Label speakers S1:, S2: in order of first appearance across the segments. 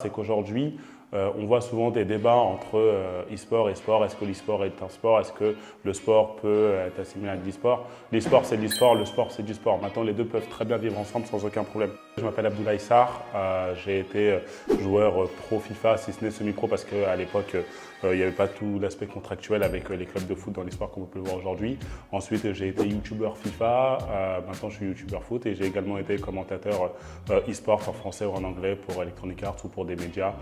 S1: C'est qu'aujourd'hui, on voit souvent des débats entre e-sport et sport. Est-ce que l'e-sport est un sport? Est-ce que le sport peut être assimilé à de l'e-sport? L'e-sport, c'est de l'e-sport, le sport, c'est du sport. Maintenant, les deux peuvent très bien vivre ensemble sans aucun problème. Je m'appelle Abdoulaye Sarr, j'ai été joueur pro FIFA, si ce n'est semi-pro, parce qu'à l'époque, il n'y avait pas tout l'aspect contractuel avec les clubs de foot dans l'e-sport comme on peut le voir aujourd'hui. Ensuite, j'ai été youtubeur FIFA, maintenant je suis youtubeur foot et j'ai également été commentateur e-sport en français ou en anglais pour Electronic Arts ou pour des médias.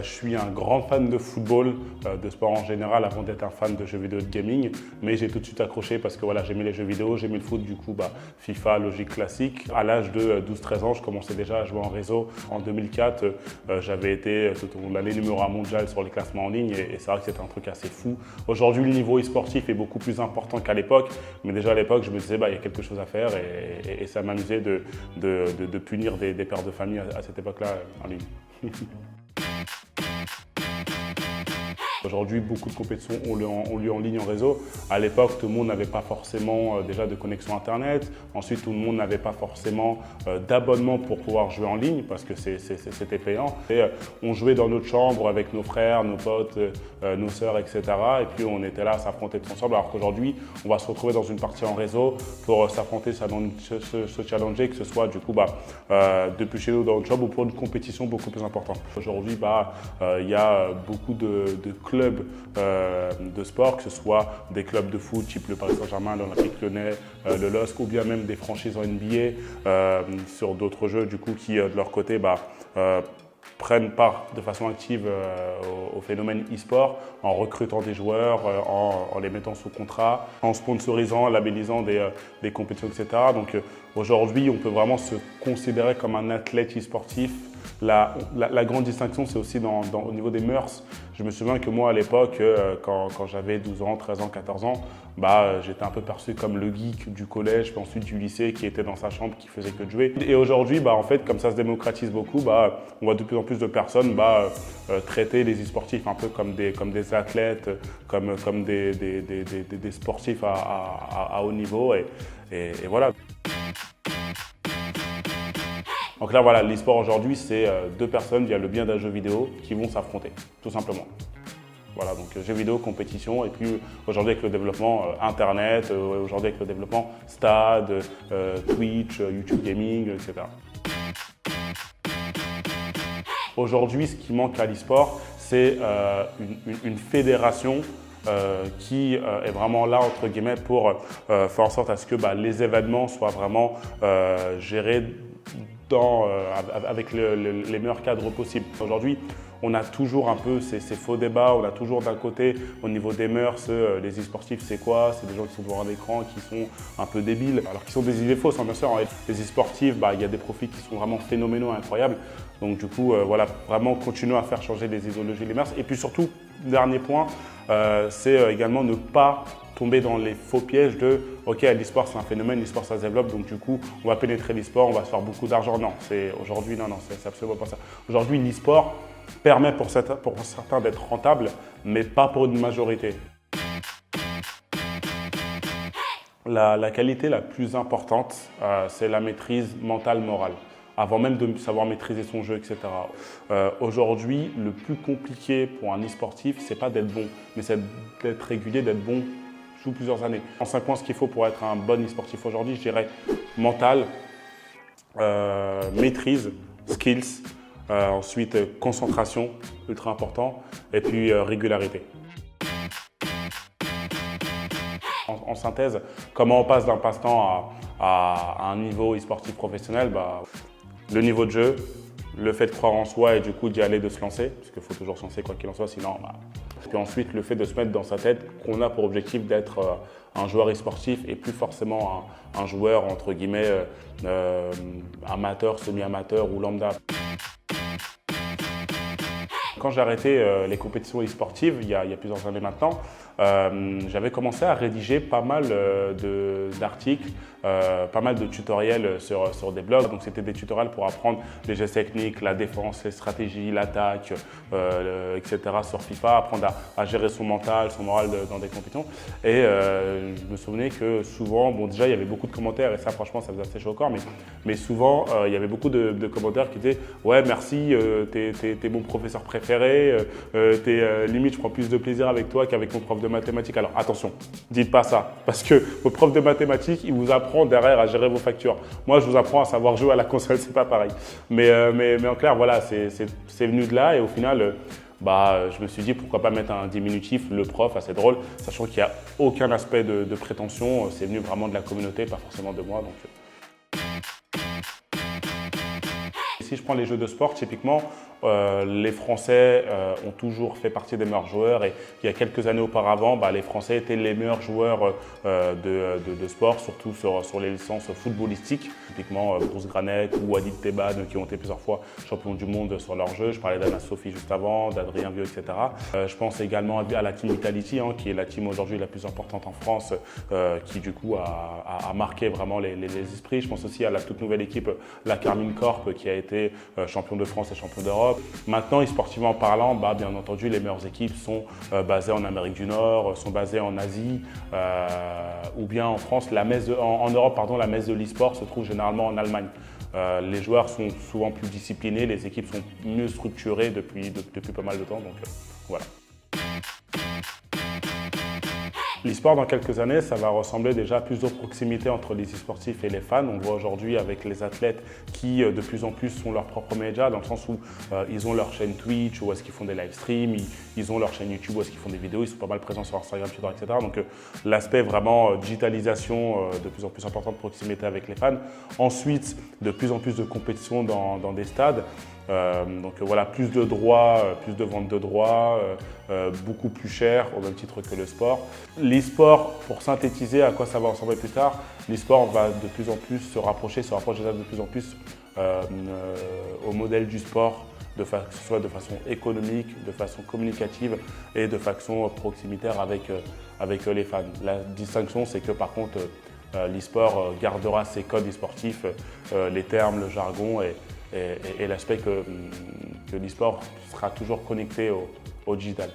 S1: Je suis un grand fan de football, de sport en général, avant d'être un fan de jeux vidéo de gaming. Mais j'ai tout de suite accroché parce que voilà, j'aimais les jeux vidéo, j'aimais le foot, du coup FIFA, logique classique. À l'âge de 12-13 ans, je commençais déjà à jouer en réseau. En 2004, j'avais été tout au long de l'année numéro 1 mondial sur les classements en ligne et c'est vrai que c'était un truc assez fou. Aujourd'hui, le niveau e-sportif est beaucoup plus important qu'à l'époque. Mais déjà à l'époque, je me disais, il y a quelque chose à faire et ça m'amusait de punir des pères de famille à cette époque-là en ligne. Aujourd'hui, beaucoup de compétitions ont lieu en ligne, en réseau. À l'époque, tout le monde n'avait pas forcément déjà de connexion Internet. Ensuite, tout le monde n'avait pas forcément d'abonnement pour pouvoir jouer en ligne parce que c'était payant. Et on jouait dans notre chambre avec nos frères, nos potes, nos sœurs, etc. Et puis, on était là à s'affronter tous ensemble. Alors qu'aujourd'hui, on va se retrouver dans une partie en réseau pour s'affronter, se challenger, que ce soit du coup depuis chez nous dans notre chambre ou pour une compétition beaucoup plus importante. Aujourd'hui, il y a beaucoup de clubs de sport, que ce soit des clubs de foot type le Paris Saint-Germain, l'Olympique Lyonnais, le LOSC ou bien même des franchises en NBA sur d'autres jeux du coup qui de leur côté prennent part de façon active au phénomène e-sport en recrutant des joueurs, en les mettant sous contrat, en sponsorisant, en labellisant des compétitions, etc. Donc aujourd'hui, on peut vraiment se considérer comme un athlète e-sportif. La grande distinction, c'est aussi au niveau des mœurs. Je me souviens que moi, à l'époque, quand j'avais 12 ans, 13 ans, 14 ans, j'étais un peu perçu comme le geek du collège, puis ensuite du lycée, qui était dans sa chambre, qui faisait que de jouer. Et aujourd'hui, en fait, comme ça se démocratise beaucoup, on voit de plus en plus de personnes traiter les e-sportifs un peu comme des athlètes, comme des sportifs à haut niveau. Et voilà. Donc là, voilà, l'e-sport aujourd'hui, c'est deux personnes via le biais d'un jeu vidéo qui vont s'affronter, tout simplement. Voilà, donc jeux vidéo, compétition, et puis aujourd'hui avec le développement Internet, aujourd'hui avec le développement Stade, Twitch, YouTube Gaming, etc. Aujourd'hui, ce qui manque à l'e-sport, c'est une fédération qui est vraiment là, entre guillemets, pour faire en sorte à ce que les événements soient vraiment gérés avec les meilleurs cadres possibles. Aujourd'hui, on a toujours un peu ces faux débats, on a toujours d'un côté, au niveau des mœurs, les e-sportifs c'est quoi? C'est des gens qui sont devant un écran, qui sont un peu débiles, alors qu'ils sont des idées fausses, bien sûr. Les e-sportifs, il y a des profils qui sont vraiment phénoménaux, incroyables. Donc du coup, voilà, vraiment continuer à faire changer les idéologies, les mœurs. Et puis surtout, dernier point, c'est également ne pas tomber dans les faux pièges de « Ok, l'e-sport c'est un phénomène, l'e-sport ça se développe, donc du coup on va pénétrer l'e-sport, on va se faire beaucoup d'argent ». Non, aujourd'hui, non, c'est absolument pas ça. Aujourd'hui, l'e-sport permet pour certains d'être rentable, mais pas pour une majorité. La qualité la plus importante, c'est la maîtrise mentale, morale, avant même de savoir maîtriser son jeu, etc. Aujourd'hui, le plus compliqué pour un e-sportif, c'est pas d'être bon, mais c'est d'être régulier, d'être bon sous plusieurs années. En 5 points, ce qu'il faut pour être un bon e-sportif aujourd'hui, je dirais mental, maîtrise, skills, ensuite concentration, ultra important, et puis régularité. En synthèse, comment on passe d'un passe-temps à un niveau e-sportif professionnel? Le niveau de jeu, le fait de croire en soi et du coup d'y aller, de se lancer, parce qu'il faut toujours se lancer quoi qu'il en soit, sinon… Puis ensuite, le fait de se mettre dans sa tête qu'on a pour objectif d'être un joueur e-sportif et plus forcément un joueur entre guillemets amateur, semi-amateur ou lambda. Quand j'ai arrêté les compétitions e-sportives, il y a plusieurs années maintenant, j'avais commencé à rédiger pas mal d'articles, pas mal de tutoriels sur des blogs. Donc c'était des tutoriels pour apprendre les gestes techniques, la défense, les stratégies, l'attaque, etc. sur FIFA, apprendre à gérer son mental, son moral dans des compétitions. Et je me souvenais que souvent, bon déjà il y avait beaucoup de commentaires et ça franchement ça faisait assez chaud au corps, mais souvent il y avait beaucoup de commentaires qui disaient « Ouais merci, t'es mon professeur préféré, limite je prends plus de plaisir avec toi qu'avec mon prof de mathématiques ». Alors attention, dites pas ça, parce que votre prof de mathématiques, il vous apprend derrière à gérer vos factures. Moi je vous apprends à savoir jouer à la console, c'est pas pareil. Mais en clair, voilà, c'est venu de là et au final, je me suis dit pourquoi pas mettre un diminutif, le prof, assez drôle, sachant qu'il n'y a aucun aspect de prétention, c'est venu vraiment de la communauté, pas forcément de moi. Si je prends les jeux de sport, typiquement, les Français ont toujours fait partie des meilleurs joueurs et il y a quelques années auparavant, les Français étaient les meilleurs joueurs de sport, surtout sur les licences footballistiques. Typiquement Bruce Granet ou Walid Tebane qui ont été plusieurs fois champions du monde sur leur jeu. Je parlais d'Anna Sophie juste avant, d'Adrien Vieux, etc. Je pense également à la Team Vitality, qui est la team aujourd'hui la plus importante en France, qui du coup a marqué vraiment les esprits. Je pense aussi à la toute nouvelle équipe, la Carmine Corp, qui a été champion de France et champion d'Europe. Maintenant, sportivement parlant, bien entendu, les meilleures équipes sont basées en Amérique du Nord, sont basées en Asie ou bien en France. En Europe, la messe de l'e-sport se trouve généralement en Allemagne. Les joueurs sont souvent plus disciplinés, les équipes sont mieux structurées depuis pas mal de temps. Donc voilà. L'e-sport, dans quelques années, ça va ressembler déjà à plus de proximité entre les e-sportifs et les fans. On le voit aujourd'hui avec les athlètes qui, de plus en plus, sont leurs propres médias, dans le sens où ils ont leur chaîne Twitch, où est-ce qu'ils font des live streams, ils ont leur chaîne YouTube, où est-ce qu'ils font des vidéos, ils sont pas mal présents sur Instagram, Twitter, etc. Donc l'aspect vraiment digitalisation, de plus en plus important de proximité avec les fans. Ensuite, de plus en plus de compétition dans des stades. Donc voilà, plus de droits, plus de vente de droits, beaucoup plus cher au même titre que le sport. L'e-sport, pour synthétiser à quoi ça va ressembler plus tard, l'e-sport va de plus en plus se rapproche déjà de plus en plus au modèle du sport, que ce soit de façon économique, de façon communicative et de façon proximitaire avec les fans. La distinction, c'est que par contre, l'e-sport gardera ses codes e-sportifs, les termes, le jargon et l'aspect que l'e-sport sera toujours connecté au digital.